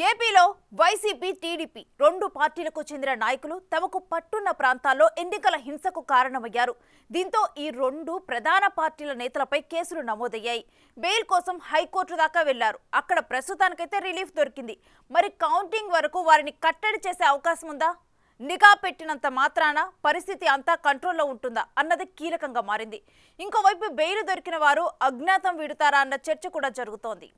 ఏపీలో YCP TDP రెండు పార్టీలకు చెందిన నాయకులు తమకు పట్టున్న ప్రాంతాల్లో ఎన్నికల హింసకు కారణమయ్యారు. దీంతో ఈ రెండు ప్రధాన పార్టీల నేతలపై కేసులు నమోదయ్యాయి. బెయిల్ కోసం హైకోర్టు దాకా వెళ్లారు. అక్కడ ప్రస్తుతానికైతే రిలీఫ్ దొరికింది. మరి కౌంటింగ్ వరకు వారిని కట్టడి చేసే అవకాశం ఉందా? నిఘా పెట్టినంత మాత్రాన పరిస్థితి అంతా కంట్రోల్లో ఉంటుందా అన్నది కీలకంగా మారింది. ఇంకోవైపు బెయిల్ దొరికిన వారు అజ్ఞాతం వీడుతారా అన్న చర్చ కూడా జరుగుతోంది.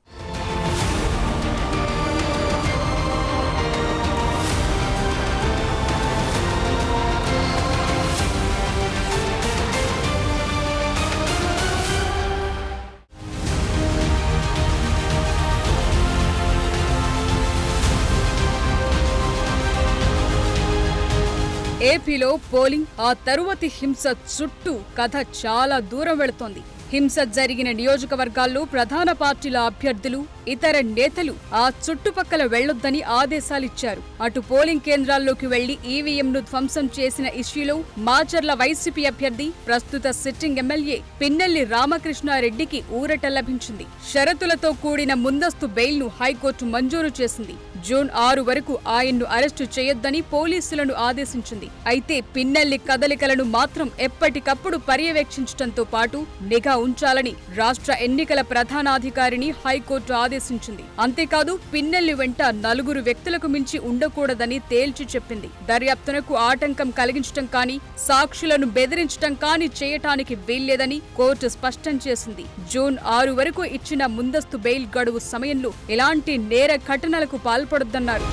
ఏపీలో పోలింగ్, ఆ తరువాతి హింస చుట్టూ కథ చాలా దూరం వెళుతోంది. హింస జరిగిన నియోజకవర్గాల్లో ప్రధాన పార్టీల అభ్యర్థులు, ఇతర నేతలు ఆ చుట్టుపక్కల వెళ్లొద్దని ఆదేశాలిచ్చారు. అటు పోలింగ్ కేంద్రాల్లోకి వెళ్లి ఈవీఎంను ధ్వంసం చేసిన ఇష్యూలో మాచర్ల వైసీపీ అభ్యర్థి, ప్రస్తుత సిట్టింగ్ ఎమ్మెల్యే పిన్నెల్లి రామకృష్ణారెడ్డికి ఊరట లభించింది. షరతులతో కూడిన ముందస్తు బెయిల్ను హైకోర్టు మంజూరు చేసింది. జూన్ 6 వరకు ఆయన్ను అరెస్టు చేయొద్దని పోలీసులను ఆదేశించింది. అయితే పిన్నెల్లి కదలికలను మాత్రం ఎప్పటికప్పుడు పర్యవేక్షించడంతో పాటు నిఘా ఉంచాలని రాష్ట్ర ఎన్నికల ప్రధానాధికారిని హైకోర్టు ఆదేశించింది. అంతేకాదు పిన్నెల్లి వెంట 4 వ్యక్తులకు మించి ఉండకూడదని తేల్చి చెప్పింది. దర్యాప్తునకు ఆటంకం కలిగించడం కానీ, సాక్షులను బెదిరించడం కానీ చేయటానికి వీల్లేదని కోర్టు స్పష్టం చేసింది. జూన్ 6 వరకు ఇచ్చిన ముందస్తు బెయిల్ గడువు సమయంలో ఎలాంటి నేర ఘటనలకు పాల్పడొద్దన్నారు.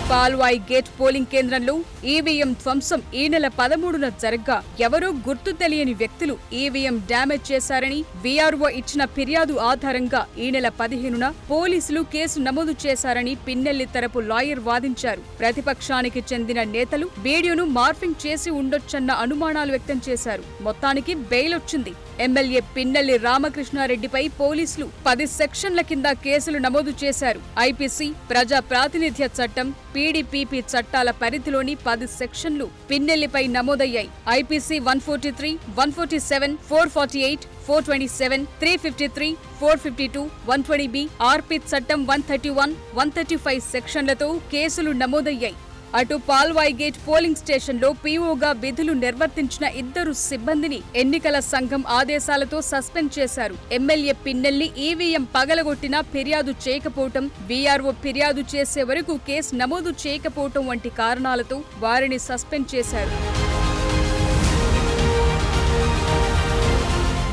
పాల్వాయి గేట్ పోలింగ్ కేంద్రంలో ఈవీఎం ధ్వంసం ఈ నెల 13న జరగ్గా ఎవరూ గుర్తు తెలియని వ్యక్తులు ఈవీఎం డ్యామేజ్ చేశారని వీఆర్ఓ ఇచ్చిన ఫిర్యాదు ఆధారంగా ఈ నెల 15న పోలీసులు కేసు నమోదు చేశారని పిన్నెల్లి తరపు లాయర్ వాదించారు. ప్రతిపక్షానికి చెందిన నేతలు వీడియోను మార్ఫింగ్ చేసి ఉండొచ్చన్న అనుమానాలు వ్యక్తం చేశారు. మొత్తానికి బెయిల్ వచ్చింది. ఎమ్మెల్యే పిన్నెల్లి రామకృష్ణారెడ్డిపై పోలీసులు 10 సెక్షన్ల కింద కేసులు నమోదు చేశారు. ఐపీసీ, ప్రజా ప్రాతినిధ్య చట్టం, పీడీపీపీ చట్టాల పరిధిలోని 10 సెక్షన్లు పిన్నెల్లిపై నమోదయ్యాయి. ఐపీసీ 143, 147, 448, 427, 353, 452, 120B, ఆర్పీ చట్టం 131, 135 సెక్షన్లతో కేసులు నమోదయ్యాయి. అటు పాల్వాయి గేట్ పోలింగ్ స్టేషన్లో పీఓగా విధులు నిర్వర్తించిన 2 సిబ్బందిని ఎన్నికల సంఘం ఆదేశాలతో సస్పెండ్ చేశారు. ఎమ్మెల్యే పిన్నెల్లి ఈవీఎం పగలగొట్టినా ఫిర్యాదు చేయకపోవటం, వీఆర్ఓ ఫిర్యాదు చేసే వరకు కేసు నమోదు చేయకపోవటం వంటి కారణాలతో వారిని సస్పెండ్ చేశారు.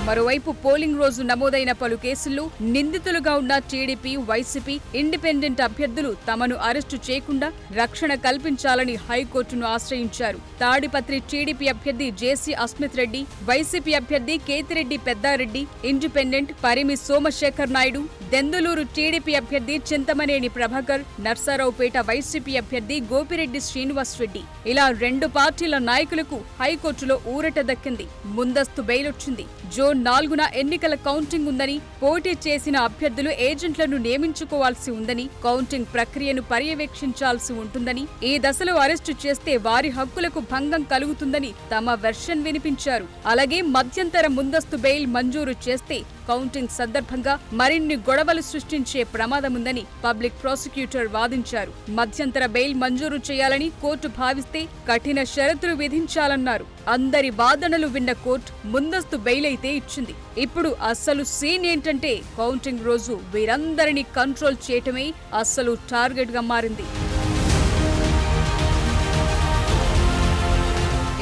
మరోవైపు పోలింగ్ రోజు నమోదైన పలు కేసుల్లో నిందితులుగా ఉన్న టీడీపీ, వైసీపీ, ఇండిపెండెంట్ అభ్యర్థులు తమను అరెస్టు చేయకుండా రక్షణ కల్పించాలని హైకోర్టును ఆశ్రయించారు. తాడిపత్రి టీడీపీ అభ్యర్థి జేసీ అస్మిత్ రెడ్డి, వైసీపీ అభ్యర్థి కేతిరెడ్డి పెద్దారెడ్డి, ఇండిపెండెంట్ పరిమి సోమశేఖర్ నాయుడు, దెందులూరు టీడీపీ అభ్యర్థి చింతమనేని ప్రభాకర్, నర్సారావుపేట వైసీపీ అభ్యర్థి గోపిరెడ్డి శ్రీనివాస్ రెడ్డి, ఇలా 2 పార్టీల నాయకులకు హైకోర్టులో ఊరట దక్కింది. ముందస్తు బెయిల్ వచ్చింది. జూన్ 4న ఎన్నికల కౌంటింగ్ ఉందని, పోటీ చేసిన అభ్యర్థులు ఏజెంట్లను నియమించుకోవాల్సి ఉందని, కౌంటింగ్ ప్రక్రియను పర్యవేక్షించాల్సి ఉంటుందని, ఈ దశలో అరెస్టు చేస్తే వారి హక్కులకు భంగం కలుగుతుందని తమ వెర్షన్ వినిపించారు. అలాగే మధ్యంతర ముందస్తు బెయిల్ మంజూరు చేస్తే కౌంటింగ్ సందర్భంగా మరిన్ని గొడవలు సృష్టించే ప్రమాదముందని పబ్లిక్ ప్రాసిక్యూటర్ వాదించారు. మధ్యంతర బెయిల్ మంజూరు చేయాలని కోర్టు భావిస్తే కఠిన షరతులు విధించాలన్నారు. అందరి వాదనలు విన్న కోర్టు ముందస్తు బెయిల్ అయితే ఇచ్చింది. ఇప్పుడు అస్సలు సీన్ ఏంటంటే కౌంటింగ్ రోజు వీరందరినీ కంట్రోల్ చేయటమే అస్సలు టార్గెట్ గా మారింది.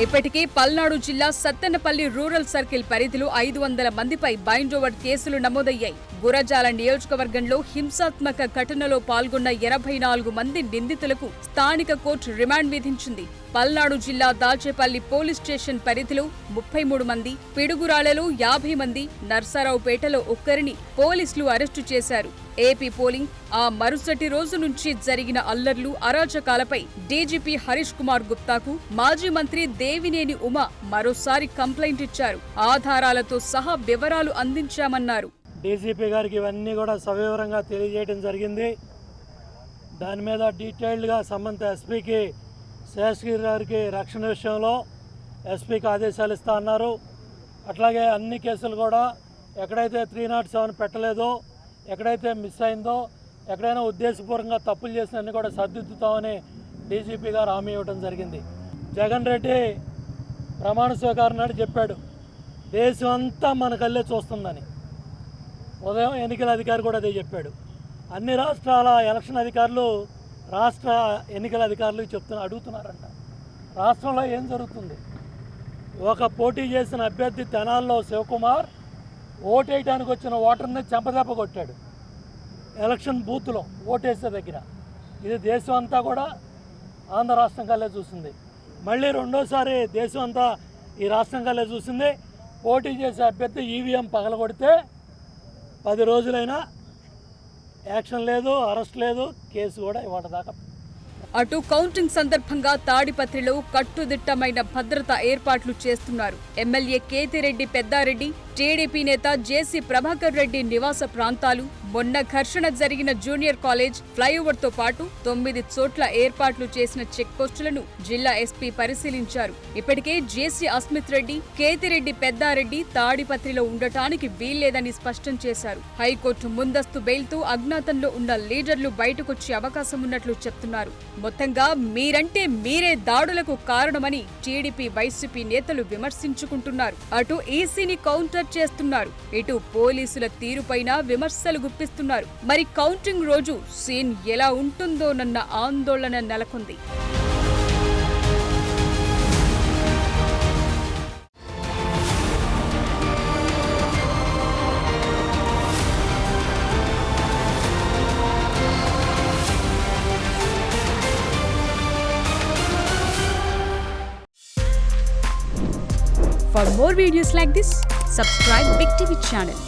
ఇప్పటికే పల్నాడు జిల్లా సత్తెనపల్లి రూరల్ సర్కిల్ పరిధిలో 500 మందిపై బైండ్ ఓవర్ కేసులు నమోదయ్యాయి. గురజాల నియోజకవర్గంలో హింసాత్మక ఘటనలో పాల్గొన్న 84 మంది నిందితులకు స్థానిక కోర్టు రిమాండ్ విధించింది. పల్నాడు జిల్లా దాచేపల్లి పోలీస్ స్టేషన్ పరిధిలో 33 మంది, పిడుగురాళ్లలో 50 మంది, నర్సారావుపేటలో 1 పోలీసులు అరెస్టు చేశారు. ఏపీ పోలింగ్, ఆ మరుసటి రోజు నుంచి జరిగిన అల్లర్లు, అరాచకాలపై డీజీపీ హరీష్ కుమార్ గుప్తాకు మాజీ మంత్రి దేవినేని ఉమ మరోసారి కంప్లైంట్ ఇచ్చారు. ఆధారాలతో సహా వివరాలు అందించామన్నారు. డీజీపీ గారికి ఇవన్నీ కూడా సవివరంగా తెలియజేయడం జరిగింది. దాని మీద డీటెయిల్డ్గా సంబంధిత ఎస్పీకి, శేషగిరి గారికి రక్షణ విషయంలో ఎస్పీకి ఆదేశాలు ఇస్తా అన్నారు. అట్లాగే అన్ని కేసులు కూడా ఎక్కడైతే 307 పెట్టలేదో ఎక్కడైతే మిస్ అయిందో, ఎక్కడైనా ఉద్దేశపూర్వకంగా తప్పులు చేసినన్ని కూడా సర్దిద్దుతామని డీజీపీ గారు హామీ ఇవ్వడం జరిగింది. జగన్ రెడ్డి ప్రమాణ స్వీకారం నాడు చెప్పాడు, దేశం అంతా మన కళ్ళే చూస్తుందని. ఉదయం ఎన్నికల అధికారి కూడా అదే చెప్పాడు. అన్ని రాష్ట్రాల ఎలక్షన్ అధికారులు రాష్ట్ర ఎన్నికల అధికారులకు అడుగుతున్నారంట, రాష్ట్రంలో ఏం జరుగుతుంది. ఒక పోటీ చేసిన అభ్యర్థి తెనాల్లో శివకుమార్ ఓటేయడానికి వచ్చిన ఓటర్ని చెంపదెబ్బ కొట్టాడు ఎలక్షన్ బూత్లో ఓటేసే దగ్గర. ఇది దేశం అంతా కూడా ఆంధ్ర రాష్ట్రం కల్లే చూసింది. మళ్ళీ రెండోసారి దేశం అంతా ఈ రాష్ట్రం కల్లే చూసింది. పోటీ చేసే అభ్యర్థి ఈవీఎం పగలగొడితే 10 రోజులైనా యాక్షన్ లేదు, అరెస్ట్ లేదు, కేసు కూడా ఇవాళ దాకా. అటు కౌంటింగ్ సందర్భంగా తాడిపత్రిలో కట్టుదిట్టమైన భద్రతా ఏర్పాట్లు చేస్తున్నారు. ఎమ్మెల్యే కేతిరెడ్డి పెద్దారెడ్డి, టీడీపీ నేత జేసీ ప్రభాకర్ రెడ్డి నివాస ప్రాంతాలు, మొన్న ఘర్షణ జరిగిన జూనియర్ కాలేజ్, ఫ్లైఓవర్తో పాటు 9 చోట్ల ఏర్పాట్లు చేసిన చెక్ పోస్టులను జిల్లా ఎస్పీ పరిశీలించారు. ఇప్పటికే జేసీ అస్మిత్ రెడ్డి, కేతిరెడ్డి పెద్దారెడ్డి తాడిపత్రిలో ఉండటానికి వీల్లేదని స్పష్టం చేశారు. హైకోర్టు ముందస్తు బెయిల్తో అజ్ఞాతంలో ఉన్న లీడర్లు బయటకొచ్చే అవకాశం ఉన్నట్లు చెప్తున్నారు. మొత్తంగా మీరంటే మీరే దాడులకు కారణమని టీడీపీ, వైసీపీ నేతలు విమర్శించుకుంటున్నారు. అటు ఈసీని కౌంటర్ చేస్తున్నారు, ఇటు పోలీసుల తీరుపైన విమర్శలు గుప్పిస్తున్నారు. మరి కౌంటింగ్ రోజు సీన్ ఎలా ఉంటుందోనన్న ఆందోళన నెలకొంది. For more videos like this, subscribe Big TV channel.